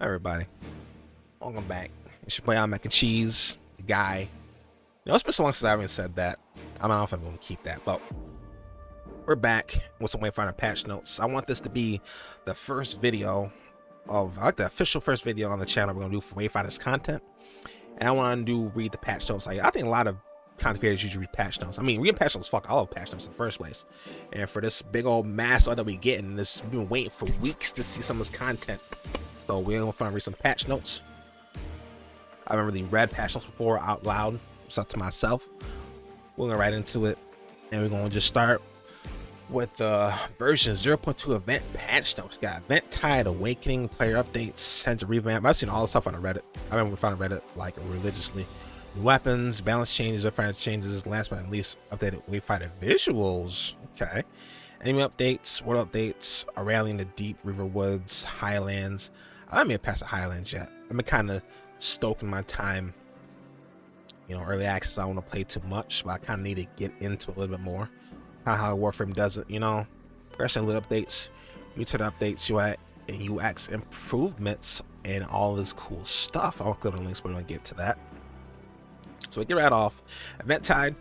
Everybody, welcome back. It's your boy Lmacncheese, the guy. It's been so long since I haven't said that. I don't know if I'm going to keep that, but we're back with some WayFinder patch notes. I want this to be the first video the official first video on the channel we're going to do for WayFinder's content. And I want to read the patch notes. I think a lot of content creators usually read patch notes. I mean, reading patch notes, fuck all of patch notes in the first place. And for this big old mass that we getting, we've been waiting for weeks to see some of this content. So we're going to read some patch notes. I haven't really read patch notes before out loud. It's up to myself. We're going to right into it. And we're going to just start with the version 0.2 event patch notes. Got Event Tide, Awakening, player updates, center revamp. I've seen all the stuff on the Reddit. I remember found Reddit like religiously. New weapons, balance changes, WayFinder changes, last but not least, updated WayFinder visuals. Okay. Enemy updates, world updates, a rally in the deep river woods, highlands. I haven't made past the highlands yet. I've been kind of stoking my time. Early access, I don't want to play too much, but I kind of need to get into it a little bit more. Kind of how Warframe does it, Progression little updates, mutant updates, UI and UX improvements, and all this cool stuff. I'll click on the links, but we're going to get to that. So we get right off. Event Tide.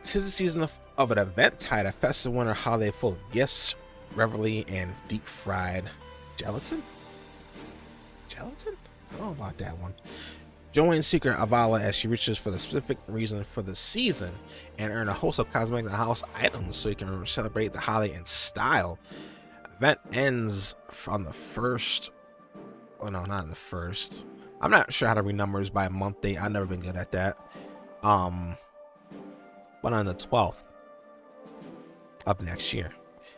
'Tis the season of an event tide, a festive winter holiday full of gifts, revelry, and deep fried gelatin. Gelatin? I don't know about that one. Join Seeker Avala as she reaches for the specific reason for the season and earn a host of cosmetic and house items so you can celebrate the holiday in style. Event ends on the first. Oh no, not the first. I'm not sure how to read numbers by month date. I've never been good at that. But on the 12th of next year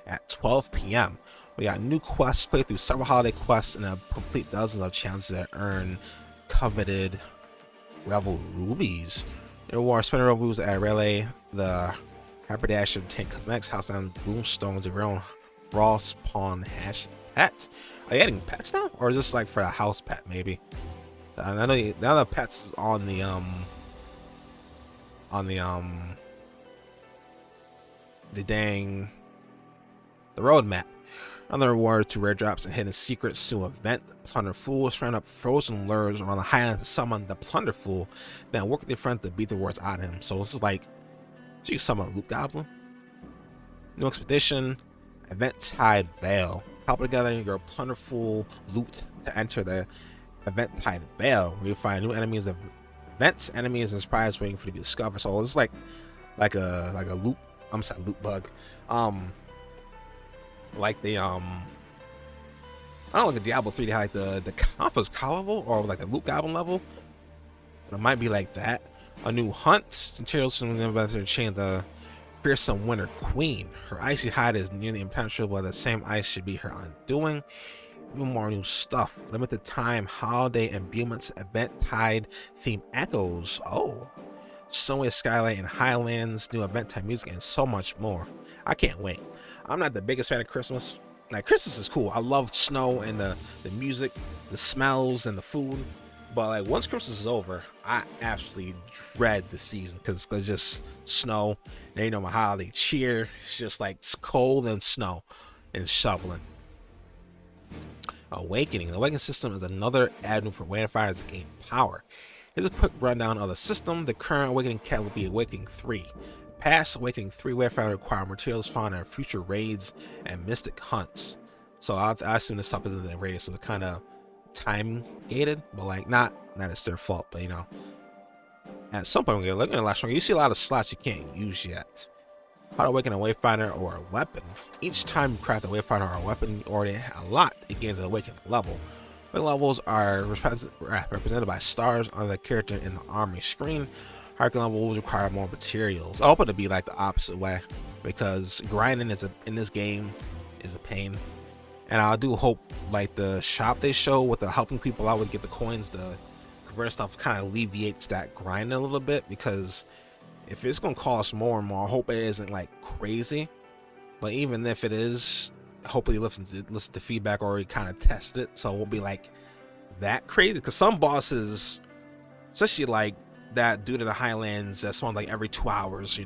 at 12 p.m. we got new quests. Play through several holiday quests and complete dozens of chances to earn coveted Revel rubies. There were spending rubies at Relay, the Haberdash of Tank Cosmetics, House and Boomstones, your own Frost Pawn hash pet. Are you adding pets now, or is this like for a house pet maybe? I know the other pets is on the roadmap. Another reward to rare drops and hidden secrets to event. Plunder Fools round up frozen lures around the highlands to summon the Plunder Fool, then work with your friends to beat the wards out of him. So this is like, so you summon a loot goblin. New expedition, Event Tide Vale. Couple together your Plunder Fool loot to enter the Event Tide Vale, where you find new enemies of events, enemies, and surprise waiting for you to be discovered. So it's like a loop. I'm sorry, loot bug. Like the I don't know, like the Diablo 3, they had like the Compass Cow level or like a loot goblin level. It might be like that. A new hunt. Materials from the investor chain, the fearsome Winter Queen. Her icy hide is nearly impenetrable, but the same ice should be her undoing. Even more new stuff. Limited time holiday imbuements, event tide theme echoes. Oh, Sunway Skylight and Highlands, new event tide music, and so much more. I can't wait. I'm not the biggest fan of Christmas. Like, Christmas is cool. I love snow and the music, the smells, and the food. But like, once Christmas is over, I absolutely dread the season because it's just snow. There ain't no holiday cheer. It's just like it's cold and snow and shoveling. Awakening. The Awakening system is another avenue for WayFinders to gain power. Here's a quick rundown of the system. The current Awakening cat will be Awakening 3. Past Awakening 3 WayFinder require materials found in future raids and mystic hunts. So I assume this stuff is in the raid, so it's kind of time gated, but like not it's their fault, but at some point when you're looking at the last one, you see a lot of slots you can't use yet. How to awaken a Wayfinder or a weapon. Each time you craft a Wayfinder or a weapon you already a lot, it gains an awakened level. The levels are represented by stars on the character in the army screen. Higher levels require more materials. I hope it to be like the opposite way, because grinding in this game is a pain. And I do hope like the shop they show with the helping people out with get the coins to convert stuff kind of alleviates that grind a little bit, because if it's gonna cost more and more, I hope it isn't like crazy. But even if it is, hopefully listen to feedback or kind of test it, so it won't be like that crazy. Because some bosses, especially like that due to the Highlands, that spawn like every 2 hours,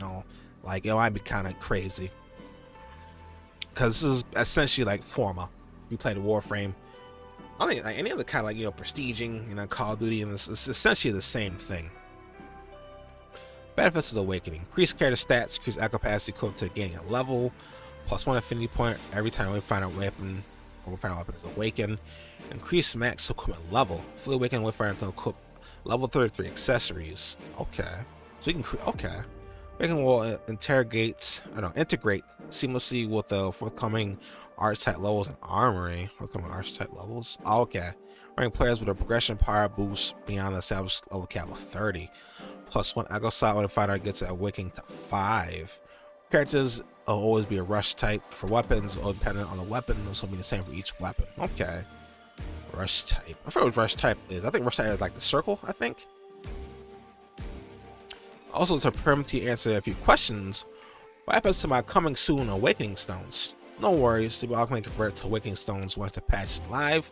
like it might be kind of crazy. Because this is essentially like Forma. You play the Warframe, I think like any other kind of like prestiging, Call of Duty, and it's essentially the same thing. Benefits of Awakening: increase character stats, increase echo capacity equal to gaining a level, +1 affinity point every time we find a weapon or we find a weapon is awakened. Increase max equipment level. Fully awakened Wayfinder can equip level 33 accessories. Okay, so we can Awakening will integrate seamlessly with the forthcoming archetype levels and armory. Forthcoming archetype levels. Okay, ranking players with a progression power boost beyond the established level cap of 30. +1 echo slot when the fighter gets awakening to 5. Characters will always be a rush type for weapons, or dependent on the weapon. This will be the same for each weapon. Okay. Rush type. I forget what rush type is. I think rush type is like the circle, I think. Also, to permanently answer a few questions, what happens to my coming soon awakening stones? No worries, they will automatically convert to awakening stones once the patch is live.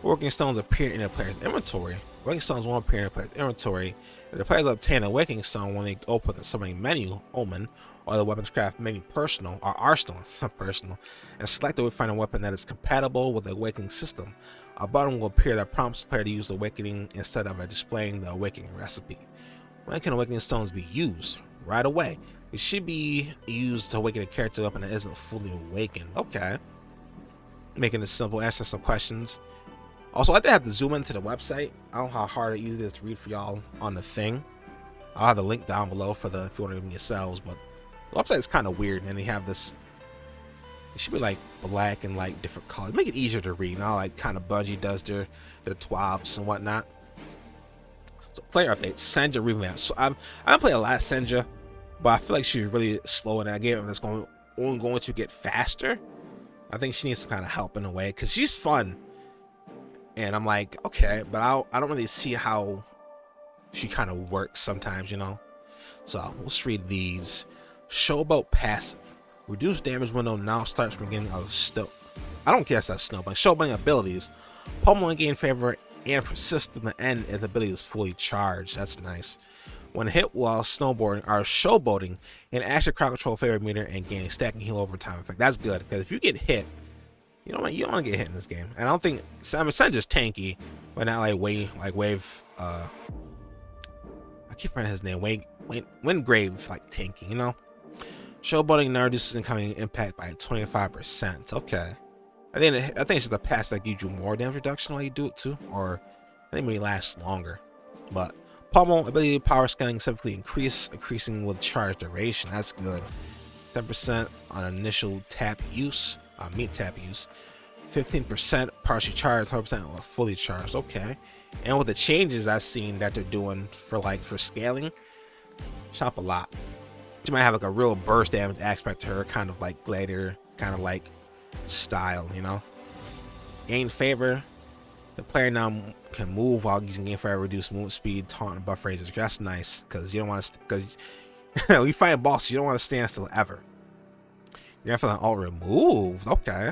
Awakening stones appear in the player's inventory. Awakening stones won't appear in the player's inventory. If the players obtain an awakening stone when they open the summoning menu, Omen, or the weapons craft menu personal, or arsenal, it's not personal, and select the Wayfinder weapon that is compatible with the awakening system, a button will appear that prompts the player to use the awakening instead of displaying the awakening recipe. When can awakening stones be used? Right away. It should be used to awaken a character weapon that isn't fully awakened. Okay. Making it simple, answering some questions. Also, I did have to zoom into the website. I don't know how hard or easy it is to read for y'all on the thing. I'll have the link down below for if you want to read yourselves, but the website is kind of weird, and they have this. It should be like black and like different colors. Make it easier to read. Not like kind of Bungie does their twabs and whatnot. So player update, Senja revamp. So I play a lot of Senja, but I feel like she's really slow in that game, and it's only going to get faster. I think she needs some kind of help in a way, because she's fun. And I'm like, okay, but I don't really see how she kind of works sometimes, So let's read these. Showboat passive. Reduced damage window now starts from beginning of snow. I don't care if that's snow, but showboating abilities. Pummeling gain favor and persist to the end if the ability is fully charged. That's nice. When hit while snowboarding or showboating, an action crowd control favor meter and gain stacking heal over time effect. That's good, because if you get hit, you don't want to get hit in this game. And I don't think Senja's tanky, but not like Wave. I keep forgetting his name. Wingrave like tanky, Showboating now reduces incoming impact by 25%. Okay. I think it's just a pass that gives you more damage reduction while you do it too, or I think it may last longer. But Pommel ability power scaling significantly increasing with charge duration. That's good. 10% on initial tap use, meat tap use. 15% partially charged, 100% fully charged. Okay. And with the changes I've seen that they're doing for scaling, shop a lot. She might have like a real burst damage aspect to her, kind of like Gladiator, kind of like style, Gain favor. The player now can move while using gain favor, reduce movement speed, taunt, and buff ranges. That's nice, because you don't want to, because when you fight a boss, you don't want to stand still ever. You're gonna feel an alt removed. Okay.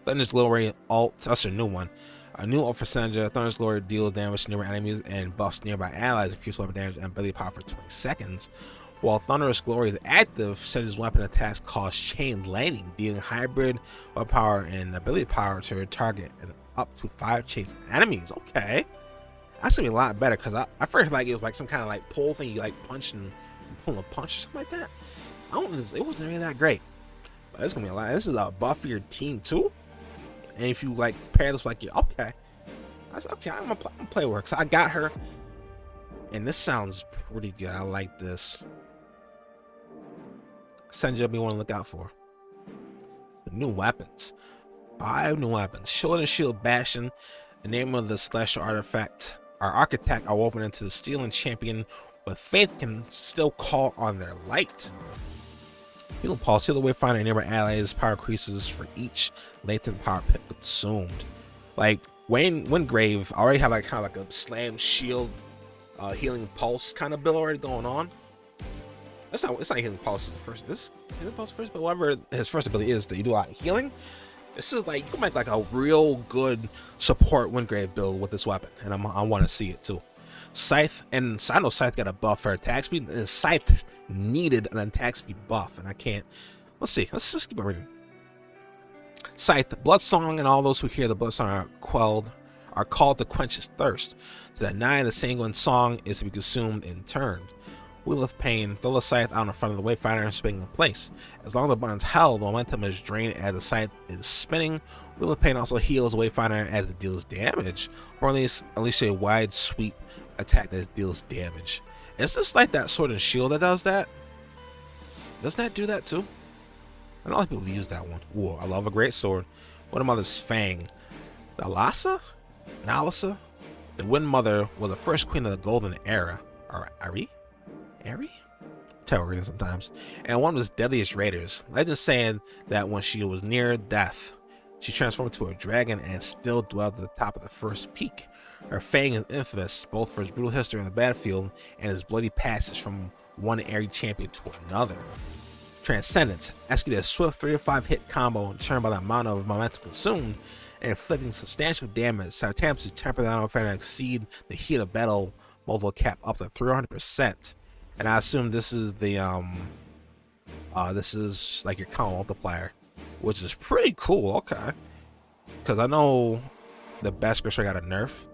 Thunder's Glory alt. That's a new one. A new ult for Senja. Thunder's Glory deals damage to nearby enemies and buffs nearby allies, increase weapon damage and ability power for 20 seconds. While Thunderous Glory is active, Senja's weapon attacks cause chain lightning, dealing hybrid weapon power and ability power to her target and up to 5 chase enemies. Okay. That's gonna be a lot better, because I first it was like some kind of like pull thing, you like punch and pull a punch or something like that. It wasn't really that great. But it's gonna be a lot. This is a buff for your team too. And if you pair this with okay. I said, okay, I'm gonna play with her, because I got her. And this sounds pretty good. I like this. Senja be one to look out for. New weapons. 5 new weapons. Shield and Shield Bastion. The name of the celestial artifact. Our architect are woven into the steel, and champion with faith can still call on their light. Healing Pulse. Heal the Wayfinder and nearby allies. Power increases for each latent power pit consumed. Wingrave already have kind of like a slam shield healing pulse kind of build already going on. It's not healing pulse is the first. This healing pulse first, but whatever his first ability is, that you do a lot of healing. This is you can make a real good support Wingrave build with this weapon, and I want to see it too. Scythe, and I know Scythe got a buff for attack speed, and Scythe needed an attack speed buff, and I can't. Let's see. Let's just keep it reading. Scythe, blood song, and all those who hear the blood song are called to quench his thirst, so that nigh the sanguine song is to be consumed in turn. Wheel of Pain, throw the scythe out in front of the Wayfinder and spinning in place. As long as the button's held, the momentum is drained as the scythe is spinning. Wheel of Pain also heals the Wayfinder as it deals damage, or at least a wide sweep attack that deals damage. Is this like that sword and shield that does that? Does that do that too? I know a lot of people use that one. Ooh, I love a great sword. What a mother's Fang. The Nalasa? The Wind Mother was the first queen of the Golden Era. Or Ari? Terrible reading sometimes. And one of his deadliest raiders. Legends saying that when she was near death, she transformed into a dragon and still dwelled at the top of the first peak. Her fang is infamous, both for its brutal history on the battlefield and its bloody passage from one airy champion to another. Transcendence, execute a swift 3 to 5 hit combo and turn by the amount of momentum consumed, and inflicting substantial damage, simultaneously temper the amount of exceed the heat of battle multiple cap up to 300%. And I assume this is the this is like your combo multiplier, which is pretty cool. Okay, because I know the best Grisher got a nerf,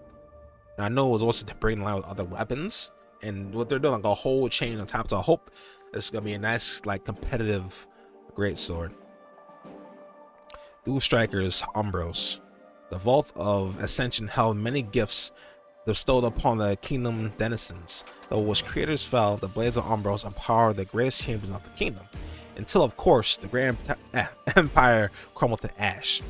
and I know it was also to bring in line with other weapons, and what they're doing like a whole chain on top. So I hope this is gonna be a nice like competitive great sword. Dual Strikers Umbros. The Vault of Ascension held many gifts bestowed upon the kingdom denizens. Though which creators fell, the blades of Umbros empowered the greatest champions of the kingdom, until of course the grand empire crumbled to ash.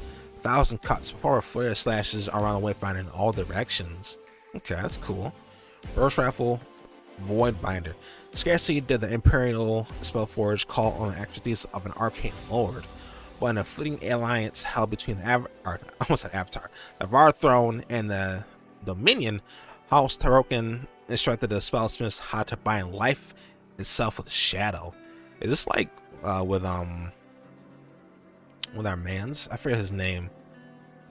1,000 cuts before flare slashes around the Wayfinder in all directions. Okay, that's cool. Burst Rifle Voidbinder. Scarcely did the Imperial Spellforge call on the expertise of an arcane lord, but in a fleeting alliance held between the the Var Throne and the Dominion, House Tarokin instructed the spellsmiths how to bind life itself with shadow. Is this like with our man's? I forget his name.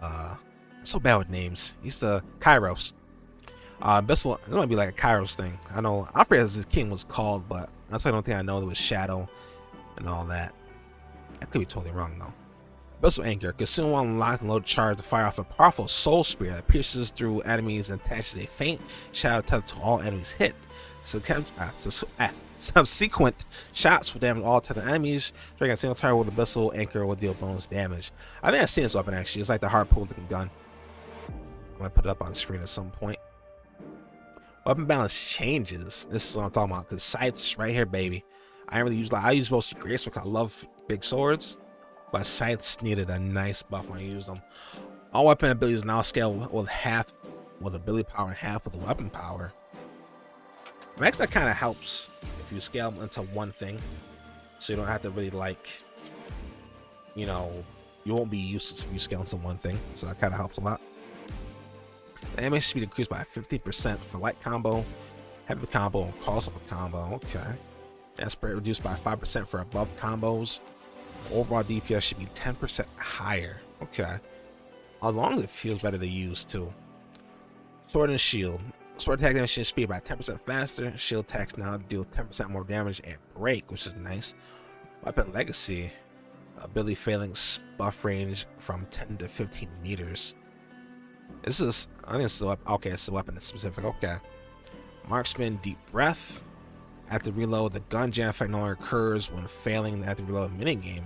I'm so bad with names. He's the Kairos. Bissell, it might be like a Kairos thing. I know I forget as his king was called, but that's the only thing I know. There was shadow and all that. I could be totally wrong though. Bissell Anchor. Consume one locked and load charge to fire off a powerful soul spear that pierces through enemies and attaches a faint shadow tether to all enemies hit. Subsequent shots will damage all tethered enemies. Striking a single target with the Bissell Anchor will deal bonus damage. I think I've seen this weapon actually. It's like the harpoon looking gun. I might put it up on the screen at some point. Weapon balance changes. This is what I'm talking about. Because scythes right here, baby. I use mostly graceful because I love big swords. But scythes needed a nice buff when I use them. All weapon abilities now scale with half with ability power and half with the weapon power. I guess that kind of helps if you scale them into one thing, so you don't have to really like, you know, you won't be useless if you scale into one thing. So that kind of helps a lot. The animation speed increased by 50% for light combo, heavy combo, and crossover combo. Okay, that's reduced by 5% for above combos. Overall DPS should be 10% higher. Okay, as long as it feels better to use too. Sword and Shield. Sword attack damage speed by 10% faster. Shield attacks now deal 10% more damage and break, which is nice. Weapon Legacy. Ability Phalanx buff range from 10 to 15 meters. This is, I think it's the weapon. Okay, it's the weapon specific. Okay. Marksman Deep Breath. After reload, the gun jam effect no longer occurs when failing the active reload minigame.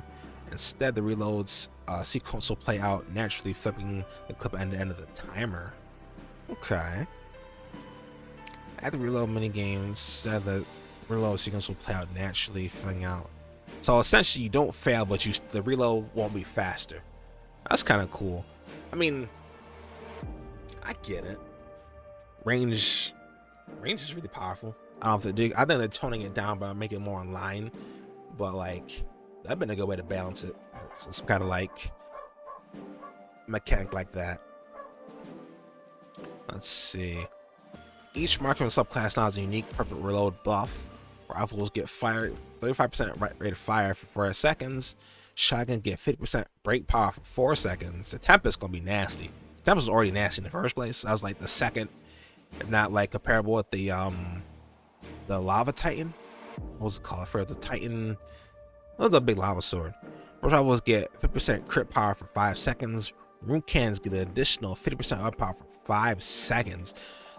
Instead, the reloads sequence will play out naturally, flipping the clip at the end of the timer. Okay. After reload minigames, said the reload sequence will play out naturally, filling out. So essentially, you don't fail, but the reload won't be faster. That's kind of cool. I mean, I get it. Range is really powerful. I think they're toning it down by making it more online, but like that'd been a good way to balance it. So some kind of like mechanic like that. Let's see. Each marksman subclass now has a unique perfect reload buff. Rifles get fired 35% rate of fire for 4 seconds. Shotgun get 50% break power for 4 seconds. The Tempest gonna be nasty. Tempest was already nasty in the first place. That was like the second, if not like comparable with the Lava Titan. What was it called? For the Titan, that was a big lava sword. Burst rifles get 50% crit power for 5 seconds. Room cannons get an additional 50% weapon power for 5 seconds.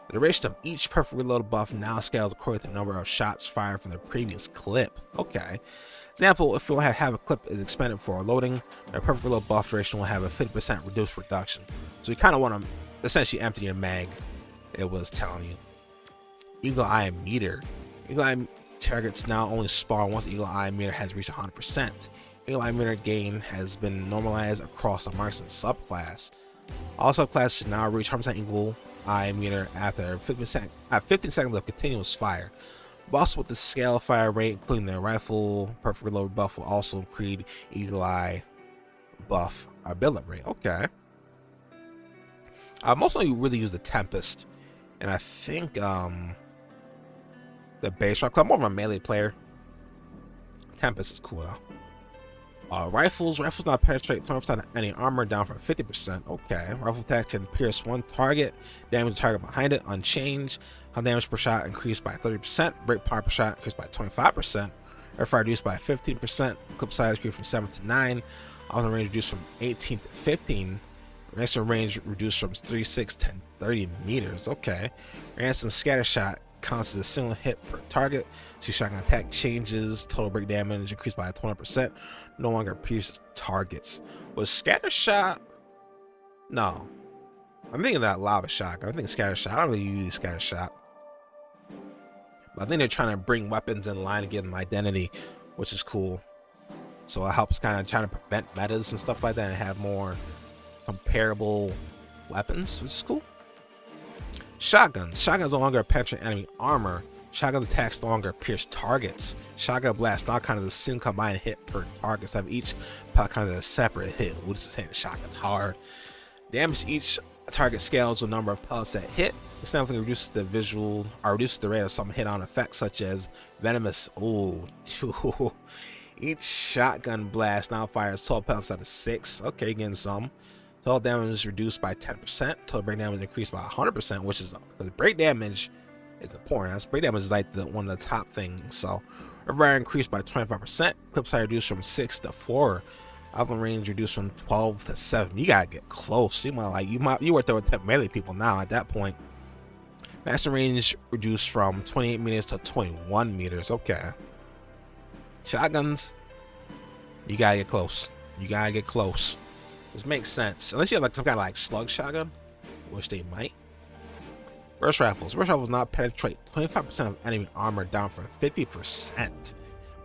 The duration of each perfect reload buff now scales according to the number of shots fired from the previous clip. Okay. Example, if you have a clip is expended for loading, the perfect reload buff duration will have a 50% reduced reduction. So you kind of want to essentially empty your mag. It was telling you. Eagle Eye Meter. Eagle Eye targets now only spawn once Eagle Eye Meter has reached 100%. Eagle Eye Meter gain has been normalized across the marksman subclass. All subclasses should now reach 100% Eagle Eye Meter after 15 seconds of continuous fire. Buffs with the scale fire rate, including the rifle perfect reload buff, will also increase Eagle Eye buff build-up rate. Okay. I mostly really use the Tempest, and I think the base rifle. I'm more of a melee player. Tempest is cool though. Rifles now penetrate 20% of any armor, down from 50%. Okay. Rifle attack can pierce one target, damage the target behind it unchanged. How damage per shot increased by 30%. Break power per shot increased by 25%. Airfire reduced by 15%. Clip size increased from 7 to 9. Auto range reduced from 18 to 15. Ransom range reduced from 36 to 30 meters. Okay. Ransom scatter shot counts as a single hit per target. So shotgun attack changes. Total break damage increased by 20%. No longer pierces targets. Was scatter shot? No. I'm thinking that lava shotgun. I think scatter shot. I don't really use scatter shot. But I think they're trying to bring weapons in line and give them identity, which is cool. So it helps kind of trying to prevent metas and stuff like that and have more comparable weapons, which is cool. Shotguns. Shotguns no longer penetrate enemy armor. Shotgun attacks no longer pierce targets. Shotgun blast now kind of the single combined hit per target. So have each kind of a separate hit. Ooh, this is hitting shotguns hard. Damage each target scales with number of pellets that hit. This definitely reduces the visual or reduces the rate of some hit-on effects such as venomous. Ooh, each shotgun blast now fires 12 pellets out of 6. Okay, getting some. Total damage is reduced by 10%. Total break damage increased by 100%, which is because break damage is important. Break damage is like one of the top things. So, rare increased by 25%. Clip size reduced from 6 to 4. Outline range reduced from 12 to 7. You gotta get close. You worked there with 10 melee people now at that point. Maximum range reduced from 28 meters to 21 meters. Okay. Shotguns, you gotta get close. You gotta get close. This makes sense. Unless you have like some kind of like slug shotgun, which they might. Burst rifles. Burst rifles now penetrate 25% of enemy armor, down from 50%.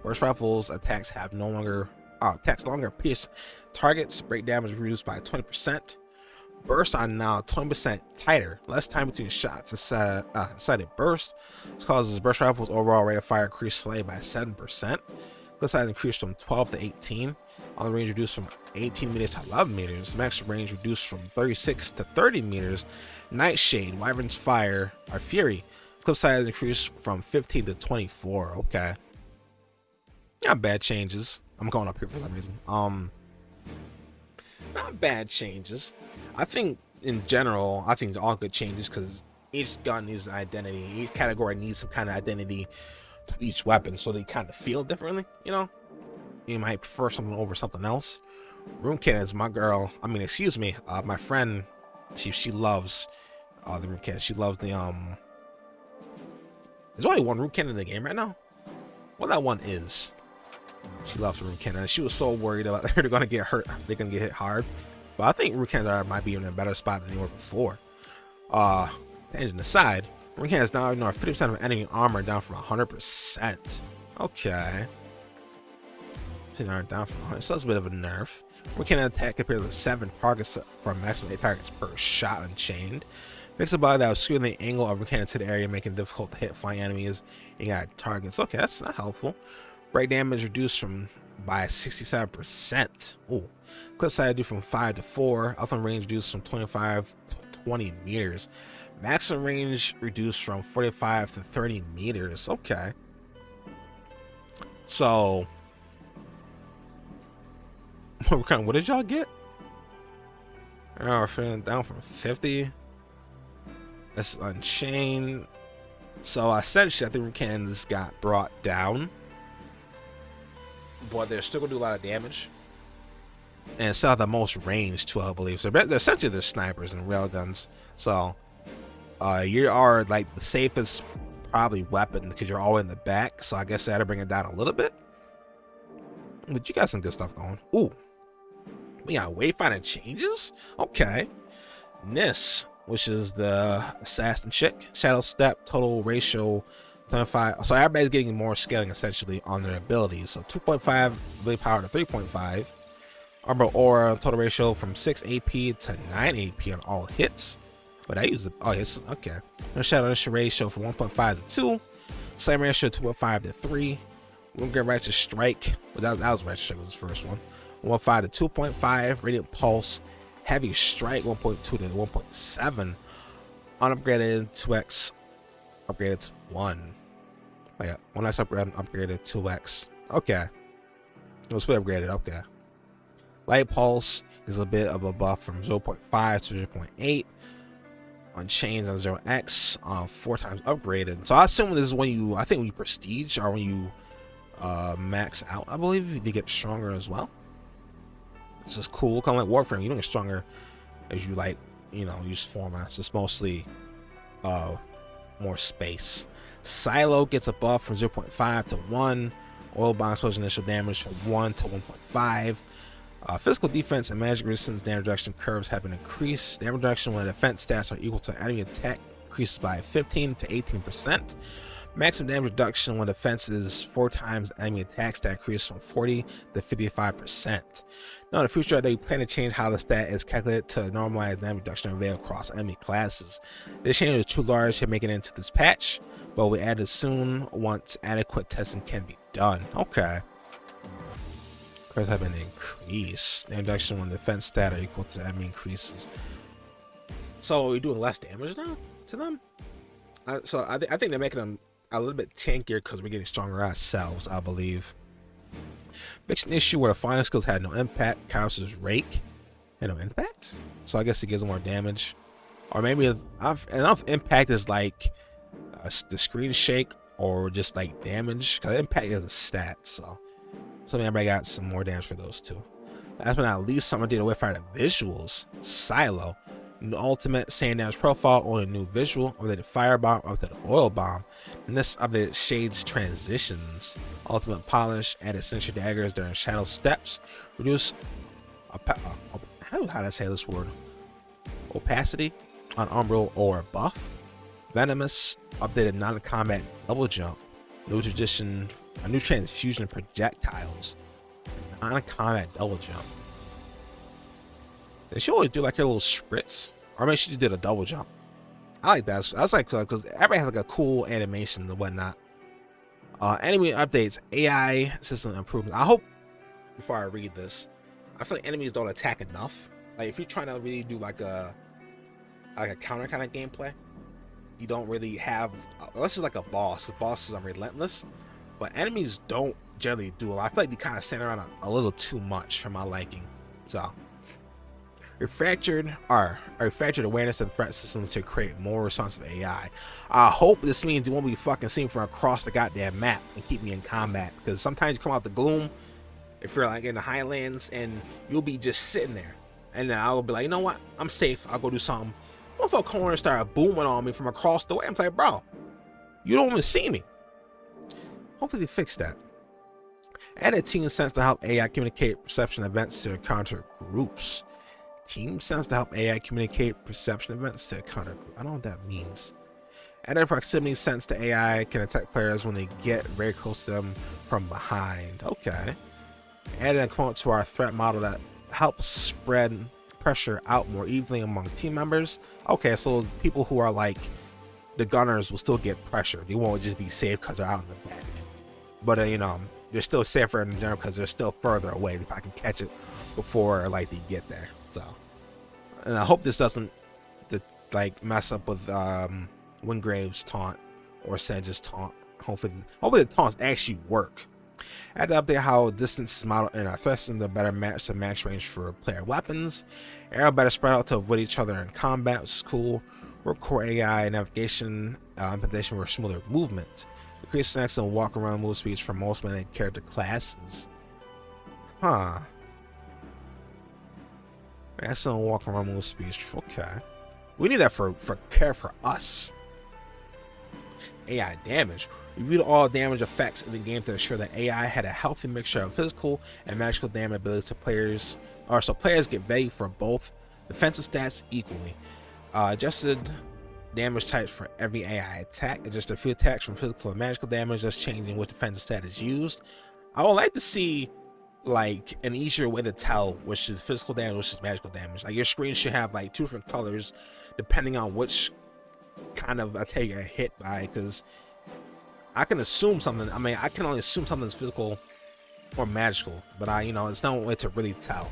Burst rifles attacks no longer pierce targets. Break damage reduced by 20%. Bursts are now 20% tighter. Less time between shots inside a burst. This causes burst rifles overall rate of fire increase slightly by 7%. Clip size increased from 12 to 18. On the range reduced from 18 meters to 11 meters. Max range reduced from 36 to 30 meters. Nightshade, Wyvern's Fire, or Fury. Clip size increased from 15 to 24. Okay. Not bad changes. I'm going up here for some reason. Not bad changes. I think in general, I think it's all good changes because each gun needs an identity. Each category needs some kind of identity to each weapon, so they kind of feel differently. You know, you might prefer something over something else. Room cannons, my girl. I mean, excuse me, my friend. She loves the room cannon. She loves the There's only one room cannon in the game right now. What that one is. She loves the room cannon. She was so worried about they're gonna get hurt. They're gonna get hit hard. But I think room cannons might be in a better spot than they were before. Tangent aside, room cannons now ignore 50% of enemy armor, down from 100%. Okay. Down from 100. So that's a bit of a nerf. Room cannon attack compared to 7 targets from maximum 8 targets per shot unchained. Fix a body that was skewing the angle of room cannon to the area, making it difficult to hit flying enemies and got targets. Okay, that's not helpful. Break damage reduced by 67%. Ooh. Clip size reduced from 5 to 4. Outline range reduced from 25 to 20 meters. Maximum range reduced from 45 to 30 meters. Okay. So, what did y'all get? We're feeling down from 50. That's unchained. So I said I think room cannons got brought down, but they're still gonna do a lot of damage. and still have the most range too, I believe. So they're essentially the snipers and railguns. So you are like the safest probably weapon because you're all in the back. So I guess that'll bring it down a little bit. But you got some good stuff going. Ooh, we got wayfinding changes. Okay, Nis, which is the assassin chick, shadow step, total ratio 25. So everybody's getting more scaling essentially on their abilities. So 2.5 ability power to 3.5. Armor aura total ratio from 6 AP to 9 AP on all hits. But I use the all hits. Okay. No shadow initial ratio from 1.5 to 2. Slam ratio 2.5 to 3. We'll get righteous strike. Well, that was righteous strike was the first one. 1.5 to 2.5. Radiant pulse. Heavy strike 1.2 to 1.7. Unupgraded 2x. Upgraded to 1. Oh yeah, when I upgraded 2x. Okay. It was fully upgraded. Okay. Light pulse is a bit of a buff from 0.5 to 0.8. Unchained on 0x. 4 times upgraded. So I assume this is when you, I think when you prestige or when you max out, I believe you get stronger as well. This is cool. Kind of like Warframe, you don't get stronger as you like, you know, use formats. It's mostly more space. Silo gets a buff from 0.5 to 1. Oil bomb explosion initial damage from 1 to 1.5. Physical defense and magic resistance damage reduction curves have been increased. Damage reduction when defense stats are equal to enemy attack increases by 15 to 18%. Maximum damage reduction when defense is 4 times enemy attack stat increases from 40 to 55%. Now in the future, they plan to change how the stat is calculated to normalize damage reduction available across enemy classes. This change is too large to make it into this patch, but will be added soon once adequate testing can be done. Okay. Curves have been increased. Damage reduction when defense stat are equal to the enemy increases. So we're doing less damage now to them. So I think they're making them a little bit tankier because we're getting stronger ourselves, I believe. Fixed an issue where the final skills had no impact. Kairos' rake had no impact, so I guess it gives them more damage. Or maybe enough impact is like the screen shake or just like damage, because impact is a stat. So everybody got some more damage for those two. Last but not least, someone did away from the visuals. Silo, new ultimate, same damage profile, only new visual, updated firebomb, updated oil bomb, and this updated shades transitions. Ultimate polish, added sentry daggers during shadow steps, reduce how do I say this word? Opacity on umbral or buff. Venomous, updated non-combat double jump, new tradition, a new transfusion projectiles, non-combat double jump. They should always do like a little spritz, or maybe she did a double jump. I like that. I was like, because everybody has like a cool animation and whatnot. Enemy updates, AI system improvements. I hope before I read this, I feel like enemies don't attack enough. Like if you're trying to really do like a counter kind of gameplay, you don't really have, unless it's like a boss. The bosses are relentless, but enemies don't generally do a lot. I feel like they kind of stand around a little too much for my liking. So refactored awareness and threat systems to create more responsive AI. I hope this means you won't be fucking seen from across the goddamn map and keep me in combat, because sometimes you come out the gloom if you're like in the highlands and you'll be just sitting there, and then I'll be like, you know what, I'm safe, I'll go do something. Motherfucker corner started booming on me from across the way. I'm like, bro, you don't even see me. Hopefully they fix that. Added team sense to help AI communicate perception events to encounter groups. Team sense to help AI communicate perception events to encounter groups. I don't know what that means. Added proximity sense to AI can attack players when they get very close to them from behind. Okay. Added a component to our threat model that helps spread pressure out more evenly among team members. Okay, so people who are like the gunners will still get pressure. They won't just be safe because they're out in the back. But you know, they're still safer in general because they're still further away. If I can catch it before like they get there. So, and I hope this doesn't like mess up with Wingrave's taunt or Sedge's taunt. Hopefully the taunts actually work. I had to update how distance is modeled in our threats and the better match the max range for player weapons. Arrow better spread out to avoid each other in combat, which is cool. Work core AI navigation implementation for smoother movement. Increase snacks and walk around move speeds for most melee character classes. Huh. Excellent walk around move speed. Okay. We need that for us. AI damage. Reviewed all damage effects in the game to ensure that AI had a healthy mixture of physical and magical damage abilities to players, or so players get value for both defensive stats equally. Adjusted damage types for every AI attack. Adjust a few attacks from physical and magical damage, just changing which defensive stat is used. I would like to see like an easier way to tell which is physical damage, which is magical damage. Like your screen should have like 2 different colors depending on which kind of attack you're hit by, because I can assume something. I mean, I can only assume something's physical or magical, but it's no way to really tell.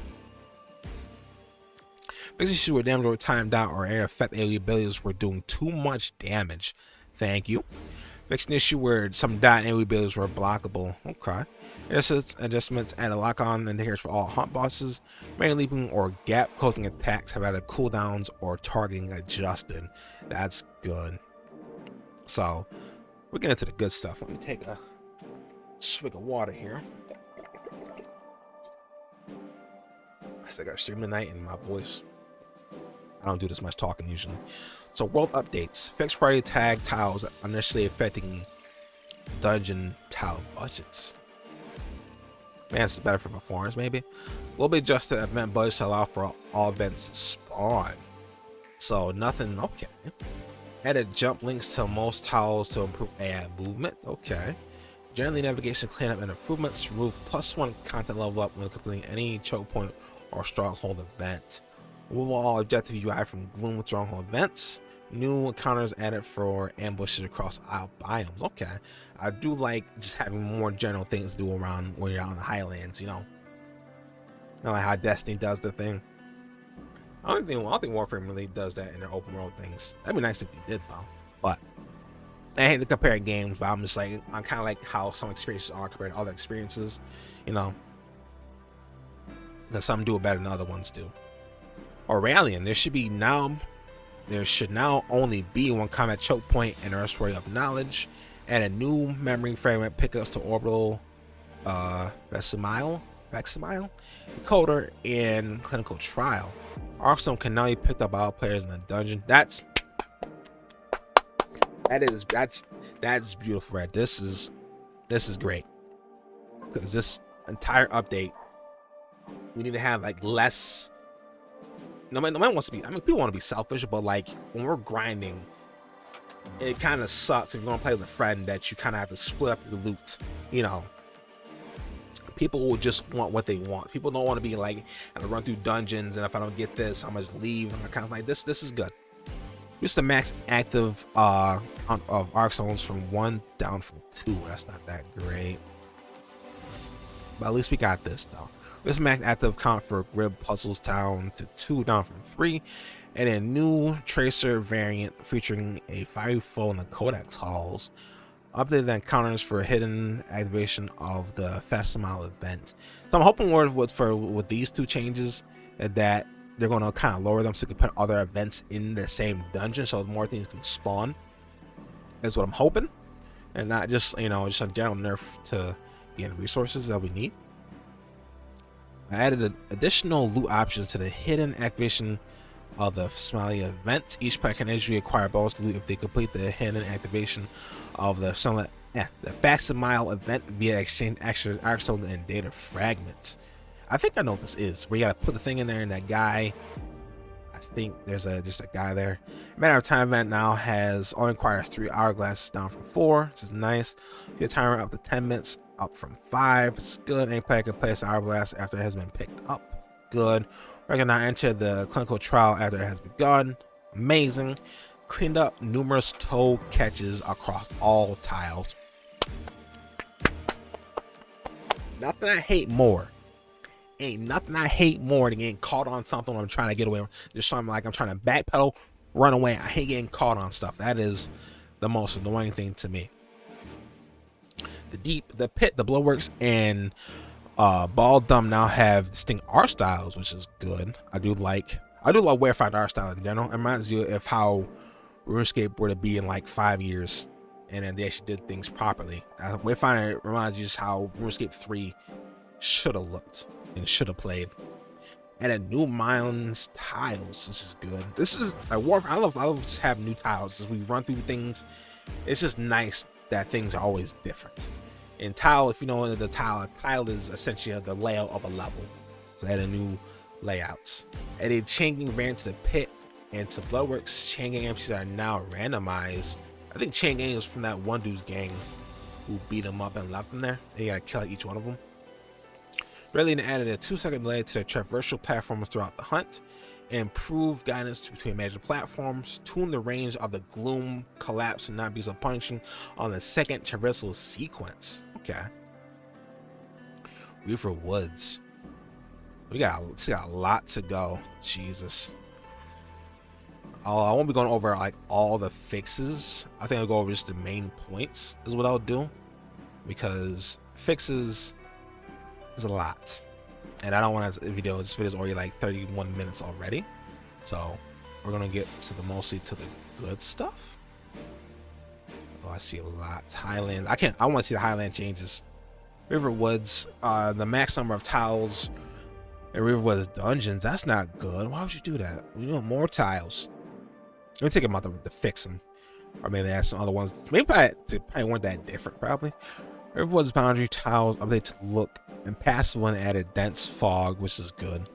Fix issue where damage were timed out or air effect AoE abilities were doing too much damage. Thank you. Fix an issue where some dot AoE abilities were blockable. Okay. Adjustments and a lock-on indicators for all hunt bosses. Main leaping or gap closing attacks have either cooldowns or targeting adjusted. That's good. So we're getting into the good stuff. Let me take a swig of water here. I still got stream tonight in my voice. I don't do this much talking usually. So world updates. Fixed priority tag tiles initially affecting dungeon tile budgets. Man, this is better for performance, maybe. Will be adjusted event budgets to allow for all events spawn. So nothing. Okay. Added jump links to most tiles to improve AI movement. Okay. Generally navigation cleanup and improvements. Remove +1 content level up when completing any choke point or stronghold event. Remove all objective UI from gloom stronghold events. New encounters added for ambushes across biomes. Okay. I do like just having more general things to do around when you're out in the highlands, Not like how Destiny does the thing. I don't think Warframe really does that in their open world things. That'd be nice if they did though. But I hate to compare games, but I'm kind of like how some experiences are compared to other experiences, Because some do it better than other ones do. Aurelian, there should now only be one combat choke point and a reservoir of knowledge, and a new memory fragment pickups to orbital Vexamile encoder in clinical trial. Arcstone can now be picked up by all players in the dungeon. That's beautiful, right? This is great, because this entire update, we need to have like less. Nobody wants to be. I mean, people want to be selfish, but like when we're grinding, it kind of sucks if you're gonna play with a friend that you kind of have to split up your loot. People will just want what they want. People don't want to be like, I run through dungeons, and if I don't get this, I'm gonna just leave. I'm kind of like this. This is good. Just the max active of arc zones from 1 down from 2. That's not that great, but at least we got this though. This max active count for grid puzzles down to 2, down from 3, and a new tracer variant featuring a fiery foe in the codex halls. Updated encounters for hidden activation of the Vexamile event. So I'm hoping with these 2 changes that they're going to kind of lower them so you can put other events in the same dungeon, so more things can spawn. Is what I'm hoping, and not just just a general nerf to gain resources that we need. I added additional loot options to the hidden activation of the Vexamile event. Each player can easily acquire bonus loot if they complete the hidden activation of the Vexamile event via exchange extra arcstone and data fragments. I think I know what this is. Where you gotta put the thing in there, and that guy, I think there's just a guy there. Matter of time event now only requires 3 hourglasses, down from 4. This is nice. Your timer up to 10 minutes, up from 5. It's good. Any player can place an hourglass after it has been picked up. Good. We're gonna enter the clinical trial after it has begun. Amazing. Cleaned up numerous toe catches across all tiles. Nothing I hate more. Ain't nothing I hate more than getting caught on something when I'm trying to get away. Just something like I'm trying to backpedal, run away. I hate getting caught on stuff. That is the most annoying thing to me. The pit, the blowworks, and ball dump now have distinct art styles, which is good. I do like WayFinder art style in general. It reminds you of how RuneScape were to be in like 5 years, and then they actually did things properly. WayFinder reminds you just how RuneScape 3 should have looked and should have played. And a new mounds tiles, which is good. This is a war. I love just have new tiles as we run through things. It's just nice that things are always different. In tile, if you know the tile, a tile is essentially the layout of a level. So they had a new layouts. And a chain gang ran to the pit and to Bloodworks. Chain gang MCs are now randomized. I think chain gang is from that one dude's gang who beat him up and left him there. And you gotta kill each one of them. Redlane added a 2-second delay to the traversal platforms throughout the hunt, improve guidance between major platforms, tune the range of the gloom collapse and not be so punishing on the second traversal sequence. Okay. Reaver Woods. We got a lot to go. Jesus. I won't be going over like all the fixes. I think I'll go over just the main points is what I'll do, because fixes is a lot, and I don't want to video. This video's already like 31 minutes already, so we're gonna get to the mostly to the good stuff. Oh, I see a lot. Highlands. I want to see the Highland changes. River Woods. The max number of tiles in River Woods dungeons. That's not good. Why would you do that? We need more tiles. Let me take them out to fix them. Or maybe they have some other ones. Maybe they probably weren't that different. Probably. River Woods boundary tiles update to look. And passive one added dense fog, which is good.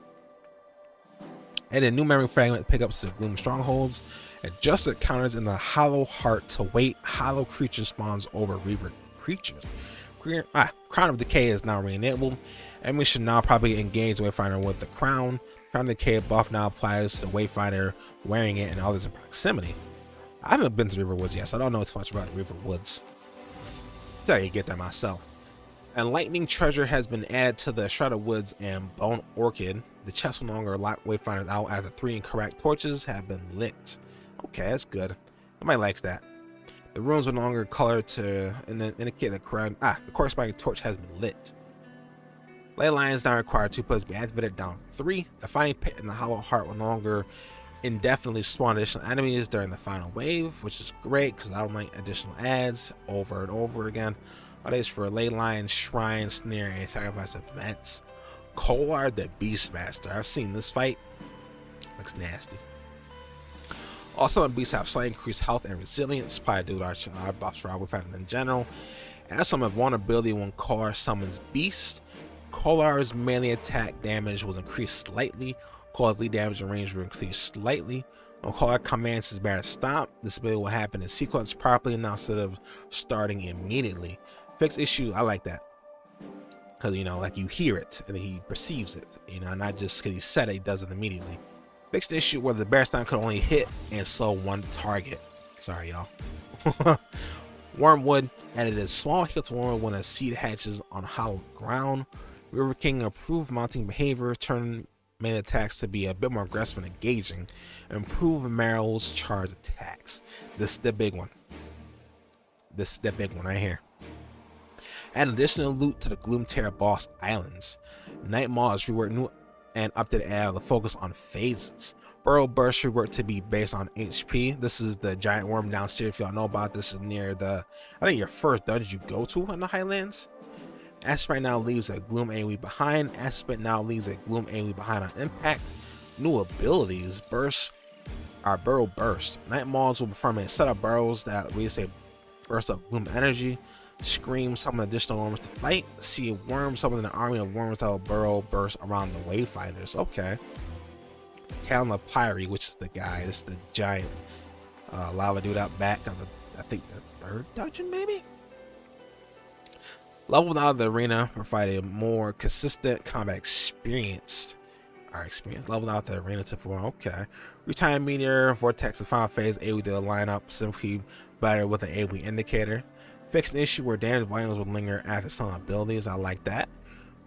And a new memory fragment pickups to gloom strongholds. Adjusted counters in the hollow heart to wait. Hollow creature spawns over Reaver creatures. Crown of Decay is now re-enabled. And we should now probably engage Wayfinder with the crown. Crown of Decay buff now applies to Wayfinder wearing it and others in proximity. I haven't been to River Woods yet, so I don't know too much about the River Woods. Until I get there myself. And lightning treasure has been added to the Shrouded Woods and Bone Orchid. The chest will no longer lock Wayfinders out after 3 incorrect torches have been lit. Okay, that's good. Nobody likes that. The runes are no longer colored to indicate the corresponding torch has been lit. Ley lines now require 2 players to be activated down 3. The Finding Pit in the Hollow Heart will no longer indefinitely spawn additional enemies during the final wave, which is great because I don't like additional ads over and over again. Updates for ley lines, shrine, snare, and sacrifice events. Kolar the Beastmaster. I've seen this fight. Looks nasty. Also, beasts have slightly increased health and resilience. Probably due to our buffs for Wayfinder in general. And has some vulnerability when Kolar summons beast. Kolar's melee attack damage will increase slightly. Kolar's lead damage and range will increase slightly. When Kolar commands his bear to stop, this ability will happen in sequence properly now instead of starting immediately. Fixed issue, I like that. Because, you know, like you hear it and he perceives it, you know, not just because he said it, he does it immediately. Fixed issue where the bear stun could only hit and slow one target. Sorry, y'all. Wormwood added a small heal to Wormwood when a seed hatches on hollow ground. River King improved mounting behavior, turn melee attacks to be a bit more aggressive and engaging. Improve Meryl's charge attacks. This is the big one. This is the big one right here. Add additional loot to the Gloom Terror boss islands. Night Maw is reworked new and updated add the focus on phases. Burrow Burst reworked to be based on HP. This is the giant worm downstairs. If y'all know about this, is near the, I think, your first dungeon you go to in the Highlands. Aspect now leaves a Gloom AoE behind. Aspect now leaves a Gloom AoE behind on impact. New abilities. Burst are Burrow Burst. Night Maws will perform a set of burrows that release a burst of Gloom energy. Scream summon additional worms to fight. See a worm summon an army of worms that will burrow burst around the Wayfinders. Okay. Talon of Pyre, which is the guy. This is the giant lava dude out back of the, I think, the 3rd dungeon, maybe? Leveled out of the arena, provide a more consistent combat experience. Our experience. Leveled out the arena to perform. Okay. Retime Meteor, Vortex, the final phase, AoE to line up simply better with an AoE indicator. Fix an issue where damage volumes will linger after some abilities. I like that.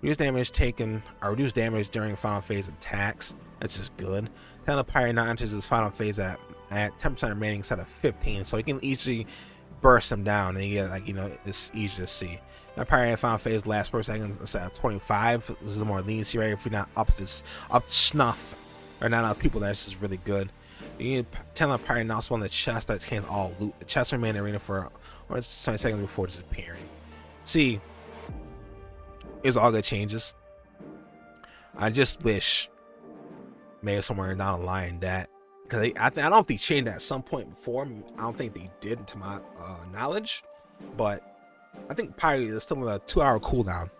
Reduce damage taken, or reduce damage during final phase attacks. That's just good. Talon of Pyre now enters his final phase at 10% remaining instead of 15, so you can easily burst him down and you get, like, you know, it's easy to see. Now Pyre final phase lasts 4 seconds instead of 25. This is more leniency right if you're not up to snuff, or not enough people. This is really good. You need Talon of Pyre now spawn the chest that contains all loot. The chest remain in the arena for 20 seconds before disappearing. See, it's all good changes. I just wish maybe somewhere down the line that, because I don't know if they changed that at some point before. I don't think they did, to my knowledge, but I think probably there's still a 2-hour cooldown.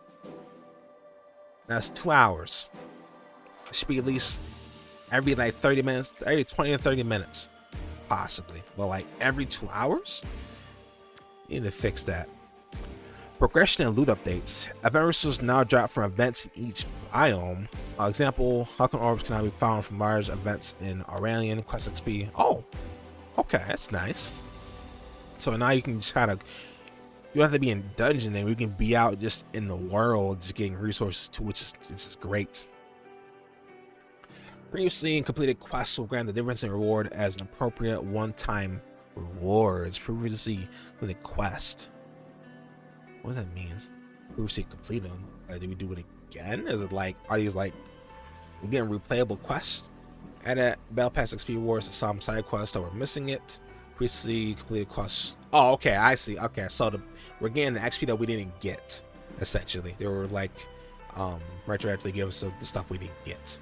That's 2 hours. It should be at least every like 30 minutes, every 20 or 30 minutes, possibly. But like every 2 hours, you need to fix that. Progression and loot updates. Event resources now drop from events in each biome. Example, Hulking orbs can now be found from large events in Aurelian, Quest XP. Oh, okay, that's nice. So now you can just kind of, you don't have to be in dungeon, and we can be out just in the world, just getting resources too, which is great. Previously completed quests will grant the difference in reward as an appropriate one-time rewards. Previously completed quest. What does that mean? Previously completed. Like, did we do it again? Is it like, are these like, we're getting replayable quests? Add Battle Pass XP rewards to some side quests that were missing it. Previously completed quests. Oh, okay, I see. Okay, so we're getting the XP that we didn't get, essentially. They were like retroactively give us the stuff we didn't get.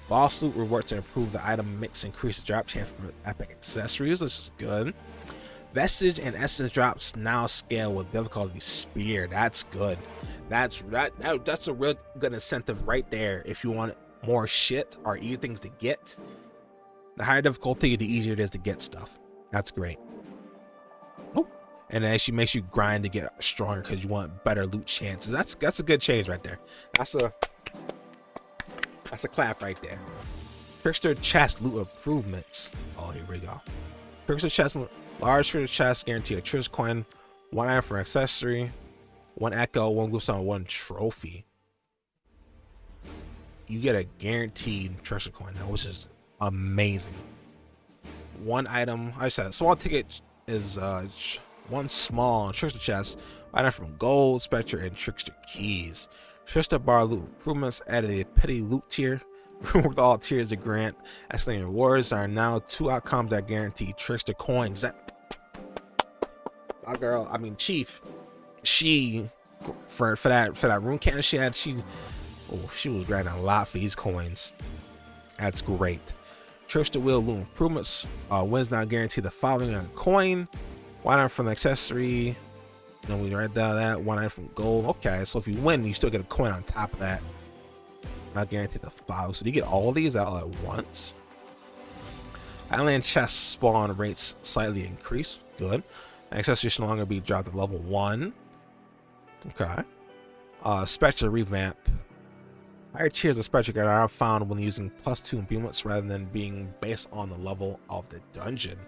Boss loot rewards to improve the item mix, increase the drop chance from epic accessories. This is good. Vestige and essence drops now scale with difficulty spear. That's good. That's a real good incentive right there. If you want more shit or easier things to get, the higher difficulty, the easier it is to get stuff. That's great. Oh, and it actually makes you grind to get stronger because you want better loot chances. That's a good change right there. That's a clap right there. Trickster chest loot improvements. Oh, here we go. Trickster chest, large trickster chest guarantee a trickster coin, 1 item for accessory, 1 echo, 1 glue summon, 1 trophy. You get a guaranteed trickster coin now, which is amazing. 1 item. I said small ticket is 1 small trickster chest, item from gold, spectre, and trickster keys. Trickster bar loot improvements added a petty loot tier. With all tiers to grant excellent rewards are now 2 outcomes that guarantee trickster coins. That my girl, I mean Chief, she for that rune cannon she had, she was grinding a lot for these coins. That's great. Trickster wheel loot improvements. Wins now guarantee the following on a coin. 1 item from the accessory. Then we read that 1 item from gold. Okay, so if you win, you still get a coin on top of that. Not guaranteed the follow. So do you get all of these out at once? Lmacncheese spawn rates slightly increase. Good. Accessories should no longer be dropped to level 1. Okay. Spectre revamp. Higher tiers of Spectre are now found when using +2 imbuements rather than being based on the level of the dungeon.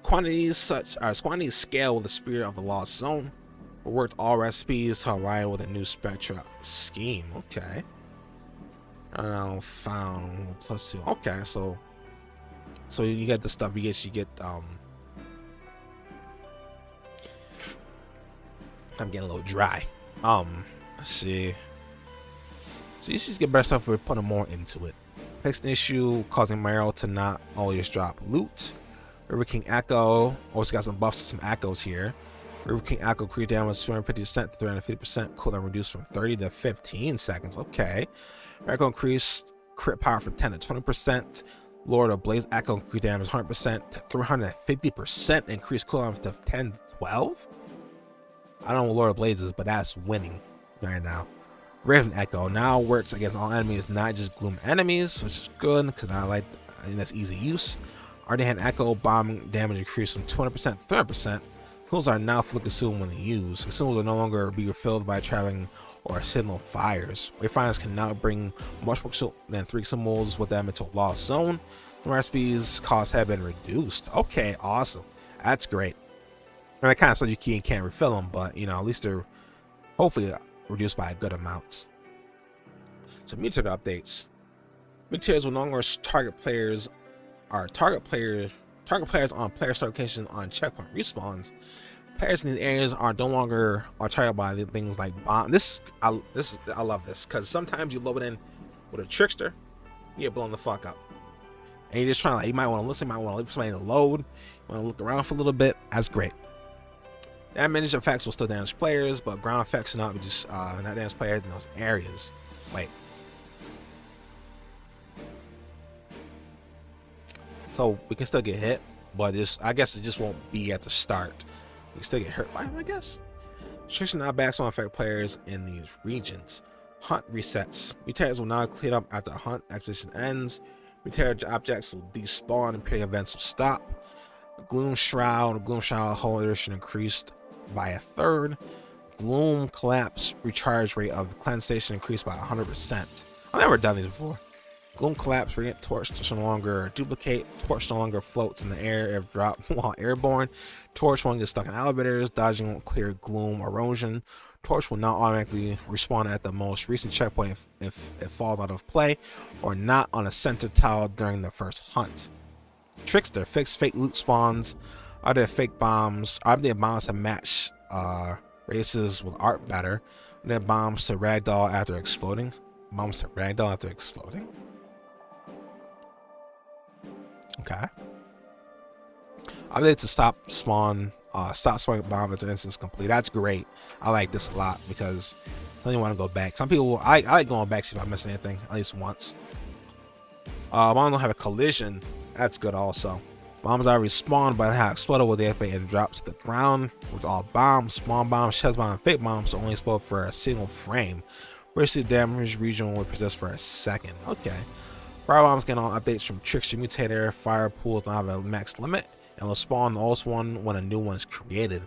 Quantities scale with the spirit of the lost zone. Worked all recipes to align with a new Spectre scheme. Okay. Found +2. Okay, so you get the stuff you get. I'm getting a little dry. Let's see. So you just get better stuff if we're putting more into it. Next issue, causing Mario to not always drop loot. River King Echo. Always got some buffs to some echoes here. River King Echo crit damage 250% to 350%. Cooldown reduced from 30 to 15 seconds. Okay. Echo increased crit power from 10 to 20%. Lord of Blaze Echo crit damage 100% to 350%. Increased cooldown to 10 to 12. I don't know what Lord of Blaze is, but that's winning right now. Raven Echo now works against all enemies, not just Gloom enemies, which is good because I think that's easy use. Ardenhand Echo bomb damage increased from 200% to 300%. Tools are now fully consumed when used. Consumables will no longer be refilled by traveling or signal fires. Wayfinders can now bring much more than 3 consumables with them into a lost zone. The recipes costs have been reduced. Okay, awesome. That's great. I mean, it kind of says you can't refill them, but you know, at least they're hopefully reduced by a good amount. So meter updates. Meters will no longer target players on player start location on checkpoint respawns. Players in these areas are no longer targeted by things like bomb. I love this because sometimes you load in with a trickster, you get blown the fuck up, and you're just trying to you might want to listen, you might want to leave somebody to load, you want to look around for a little bit. That's great. Damage effects will still damage players, but ground effects will not be just not damage players in those areas. Wait. so we can still get hit, but I guess it just won't be at the start. We can still get hurt by him, I guess. Restriction knockbacks will affect players in these regions. Hunt resets. Mutators will now clean up after the hunt activation ends. Mutated objects will despawn and period events will stop. Gloom Shroud hold duration increased by 1/3. Gloom Collapse recharge rate of cleanse station increased by 100%. I've never done these before. Gloom Collapse radiant torch no longer duplicate. Torch no longer floats in the air if dropped while airborne. Torch won't get stuck in elevators. Dodging won't clear gloom erosion. Torch will not automatically respawn at the most recent checkpoint if it falls out of play, or not on a center tile during the first hunt. Trickster fix fake loot spawns. Are there fake bombs? Are there bombs to match races with art better? Are there bombs to ragdoll after exploding? Bombs to ragdoll after exploding? Okay. Update to stop spawning bomb after instance complete. That's great. I like this a lot because I don't want to go back. Some people, I like going back, see if I miss anything at least once. Bombs don't have a collision. That's good also. Bombs are respawned but have exploded with the FA and drops to the ground. With all bombs, spawn bombs, shells bombs, and fake bombs only explode for a single frame. Versus damage region will persist for a second. Okay. Firebombs get all updates from Trickster Mutator. Fire pools now have a max limit and will spawn the oldest one when a new one is created.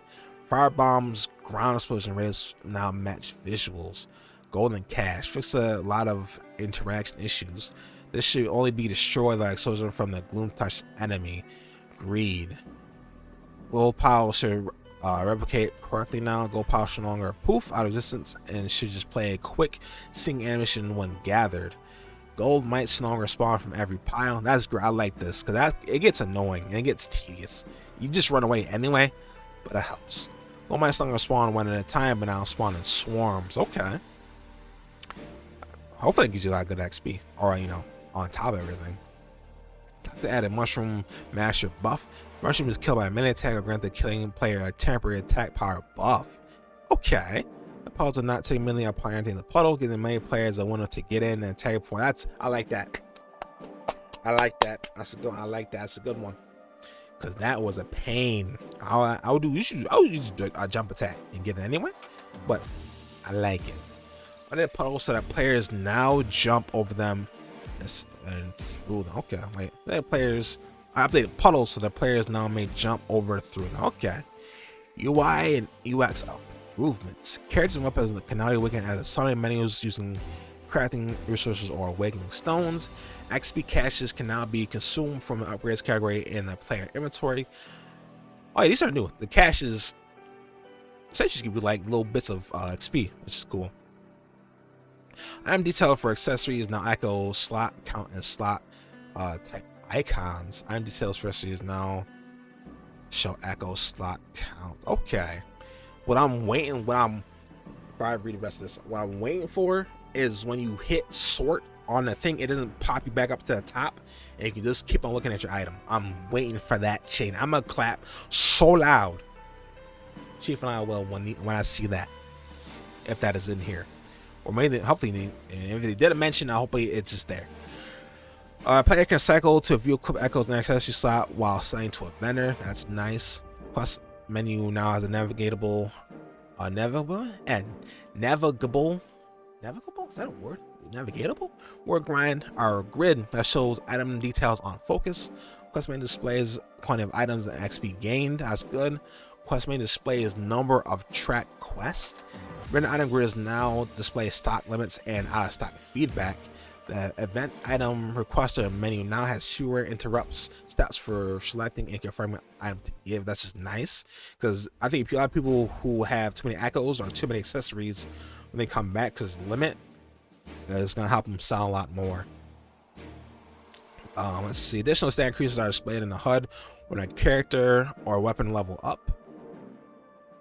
Firebombs ground explosion rates now match visuals. Golden Cash fix a lot of interaction issues. This should only be destroyed by explosion from the Gloom Touch enemy. Greed. Gold Pile should replicate correctly now. Gold Pile should no longer poof out of existence and should just play a quick sing animation when gathered. Gold might no longer spawn from every pile. That's great. I like this because it gets annoying and it gets tedious. You just run away anyway, but it helps. Gold might no longer spawn one at a time, but now spawn in swarms. Okay. Hopefully it gives you a lot of good XP, or on top of everything. To add a mushroom masher buff. Mushroom is killed by a melee attack or grant the killing player a temporary attack power buff. Okay. The puddles will not take melee upon entering the puddle, giving many players a window to get in and attack before. I like that. I like that. That's a good one. I like that. That's a good one. Cause that was a pain. I would usually do a jump attack and get it anyway, but I like it. Updated puddles so that players now jump over them and through them. Okay, wait. I updated puddles so that players now may jump over through them. Okay. UI and UX improvements. Characters and weapons can now be awakened as sonic menus using crafting resources or awakening stones. XP caches can now be consumed from an upgrades category in the player inventory. Oh, yeah, these are new. The caches essentially give you like little bits of XP, which is cool. Item detail for accessories now echo slot count and slot type icons. Item details for accessories now show echo slot count. Okay. Before I read the rest of this, what I'm waiting for is when you hit sort on the thing, it doesn't pop you back up to the top and you can just keep on looking at your item. I'm waiting for that chain. I'm gonna clap so loud. Chief and I will when I see that, if that is in here. Or maybe, hopefully, if they didn't mention, hopefully it's just there. Player can cycle to view equip echoes in the accessory slot while signing to a vendor. That's nice. Plus, menu now has a navigable. Is that a word? Navigatable? Word grind or grid that shows item details on focus. Quest menu displays quantity of items and XP gained. That's good. Quest menu displays number of track quests. Random item grid is now display stock limits and out of stock feedback. The event item requester menu now has fewer interrupts stats for selecting and confirming item to give. That's just nice because I think a lot of people who have too many echoes or too many accessories, when they come back because limit, it's gonna help them sell a lot more. Let's see. Additional stat increases are displayed in the HUD when a character or weapon level up.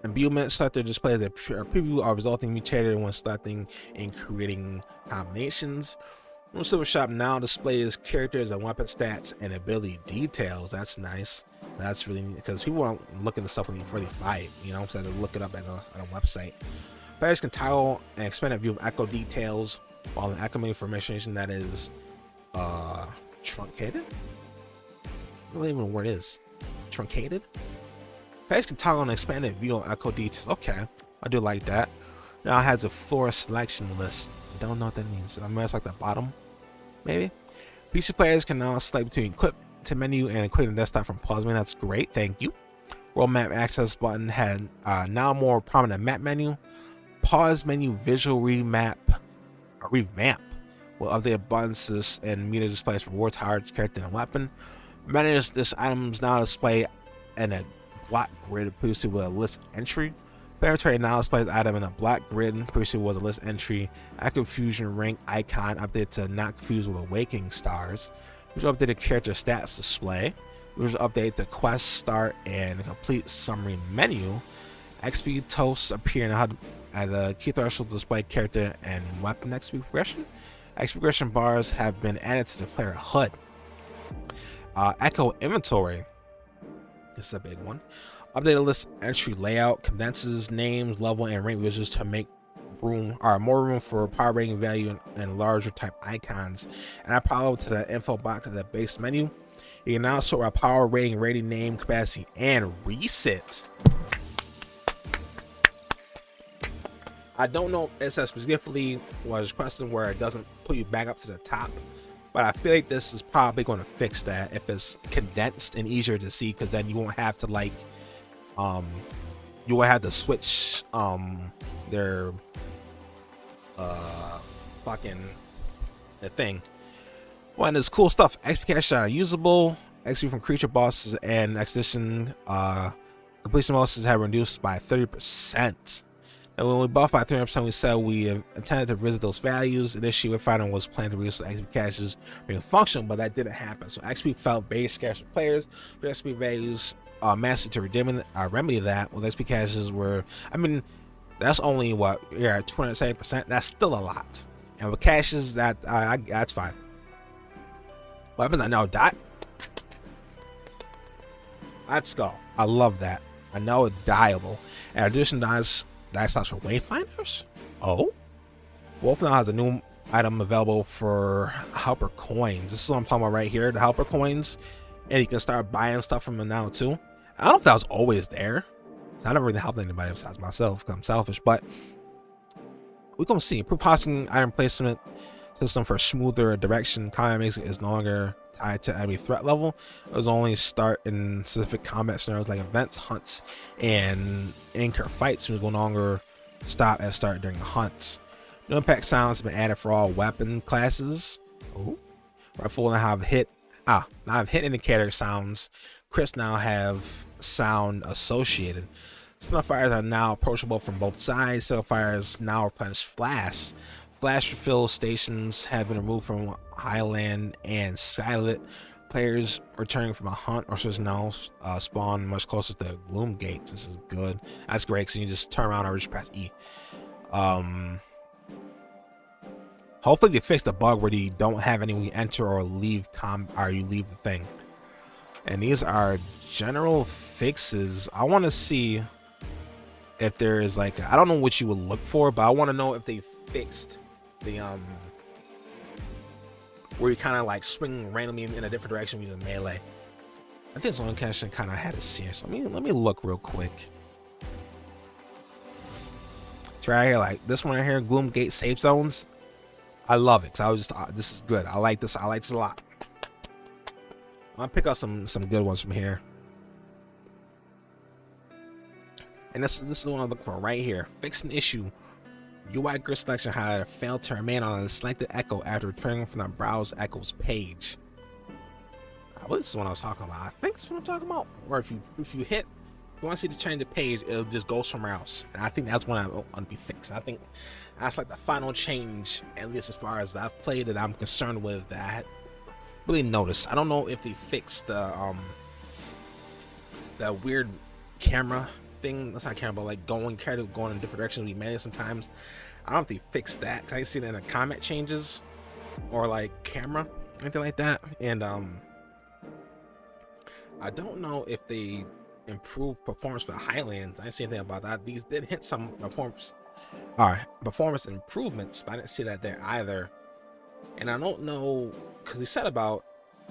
Imbuement selector displays a preview of resulting mutator when selecting and creating combinations. Room Silver Shop now displays characters and weapon stats and ability details. That's nice. That's really neat because people aren't looking this up when you really buy it, so they look it up at a website. Players can tile and expand a view of echo details while an echo information that is truncated. I don't even know where it is. Truncated. Page can toggle on expanded view on echo details. Okay, I do like that. Now it has a floor selection list. I don't know what that means. I mean, it's like the bottom, maybe. PC players can now select between equip to menu and equip the desktop from pause menu. That's great, thank you. World map access button had now more prominent map menu. Pause menu visual revamp will update buttons and meter displays for war tower, character, and weapon. Manage this item is now displayed in a black grid previously with a list entry. Player tray now displays the item in a black grid previously was a list entry. Active fusion rank icon updated to not confused with awakening stars. Which updated character stats display. Which update the quest start and complete summary menu. XP toasts appear in the key threshold display character and weapon XP progression. XP progression bars have been added to the player HUD. Echo inventory. This is a big one. Updated list entry layout condenses names, level, and rank visuals to make more room for power rating value and larger type icons. And I power to the info box at the base menu. You can now sort by power rating, name, capacity, and reset. I don't know if it specifically was requested where it doesn't put you back up to the top, but I feel like this is probably going to fix that if it's condensed and easier to see, because then you won't have to like you will have to switch their fucking the thing. Well, and there's cool stuff. XP cache are usable. XP from creature bosses and expedition completion bonuses have reduced by 30%. And when we buffed by 300%, we said we intended to visit those values. Initially, WayFinder was planned to reduce the XP caches being functional, but that didn't happen. So XP felt very scarce for players. But XP values mastered to remedy that. Well, XP caches were, I mean, that's only what you're at 270%. That's still a lot. And with caches, that's fine. Weapons I know die. Let's go. I love that. I know it's dieable. In addition, dice slots for Wayfinders. Oh, Wolf now has a new item available for helper coins. This is what I'm talking about right here, the helper coins, and you can start buying stuff from them now too. I don't know if that was always there. I never really helped anybody besides myself because I'm selfish, but we're gonna see. Improved housing item placement system for smoother direction. Combat mix is no longer tied to enemy threat level. It was only start in specific combat scenarios like events, hunts, and anchor fights. It will no longer stop and start during the hunts. No impact sounds have been added for all weapon classes. Oh, rifle now have hit indicator sounds. Crits now have sound associated. Centerfires are now approachable from both sides. Centerfires now replenish flasks. Flash refill stations have been removed from Highland and Skylit. Players returning from a hunt or so now spawn much closer to Gloom Gates. This is good. That's great because you can just turn around or just press E. Hopefully they fix the bug where you don't have any when you enter or leave you leave the thing. And these are general fixes. I want to see if there is like, I don't know what you would look for, but I want to know if they fixed the where you kind of like swing randomly in a different direction using melee. I think Lmacncheese kind of had it serious. Let me look real quick. It's right here, like this one right here, Gloom Gate safe zones. I love it. I was just this is good. I like this. I like this a lot. I'm gonna pick up some good ones from here. And this is the one I'm looking for right here. Fix an issue. UI grid selection had failed to remain on a selected echo after returning from the browse echoes page. Well, this is what I was talking about. I think this is what I'm talking about. Or if you hit, you want to see the change the page, it'll just go somewhere else. And I think that's when I'm gonna be fixed. I think that's like the final change, at least as far as I've played, that I'm concerned with, that I had really noticed. I don't know if they fixed the that weird camera thing. That's not camera, but like going in different directions. We manage sometimes. I don't know if they fixed that, because I see that in the comment changes or like camera, anything like that. And I don't know if they improved performance for the Highlands. I didn't see anything about that. These did hit some performance improvements, but I didn't see that there either. And I don't know, because he said about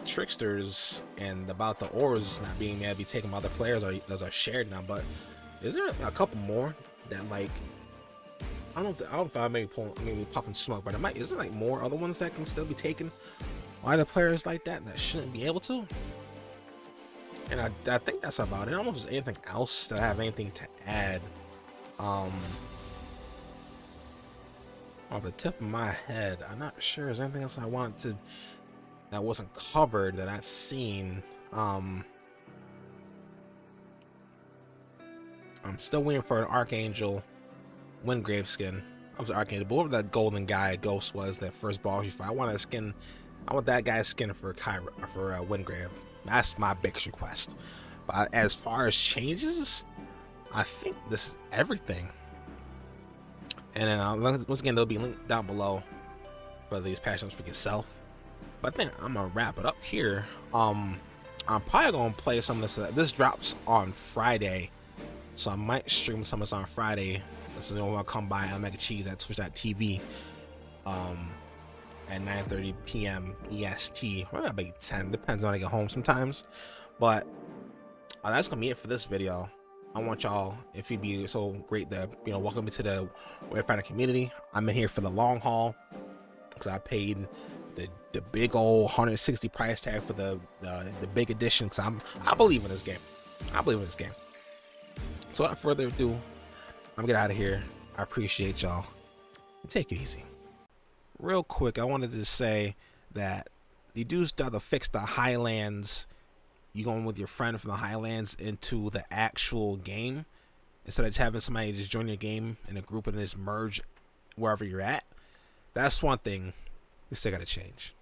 tricksters and about the ores not being able to be taken by other players, or those are shared now. But is there a couple more that, like, I don't know if I maybe puffing smoke, but is there like more other ones that can still be taken by the players like that shouldn't be able to? And I think that's about it. I don't know if there's anything else that I have anything to add. Off the tip of my head, I'm not sure there's anything else I wanted to that wasn't covered that I've seen. I'm still waiting for an Archangel Wingrave skin. I was an Archangel, but whatever that golden guy ghost was, that first boss you fight, I want that guy's skin for Wingrave. That's my biggest request. But as far as changes, I think this is everything. And then once again, they'll be linked down below for these patch notes for yourself. But I think I'm gonna wrap it up here. I'm probably gonna play some of this. This drops on Friday, so I might stream some of this on Friday. This is when I'll come by Lmacncheese at twitch.tv at 9:30 p.m. EST, or maybe 10, depends on when I get home sometimes. But that's gonna be it for this video. I want y'all, if you'd be so great to welcome me to the WayFinder community. I'm in here for the long haul because I paid the big old 160 price tag for the big edition, because I believe in this game. I believe in this game. So without further ado, I'm gonna get out of here. I appreciate y'all. Take it easy. Real quick, I wanted to say that the dudes got to fix the Highlands. You going with your friend from the Highlands into the actual game instead of having somebody just join your game in a group and just merge wherever you're at. That's one thing. You still got to change.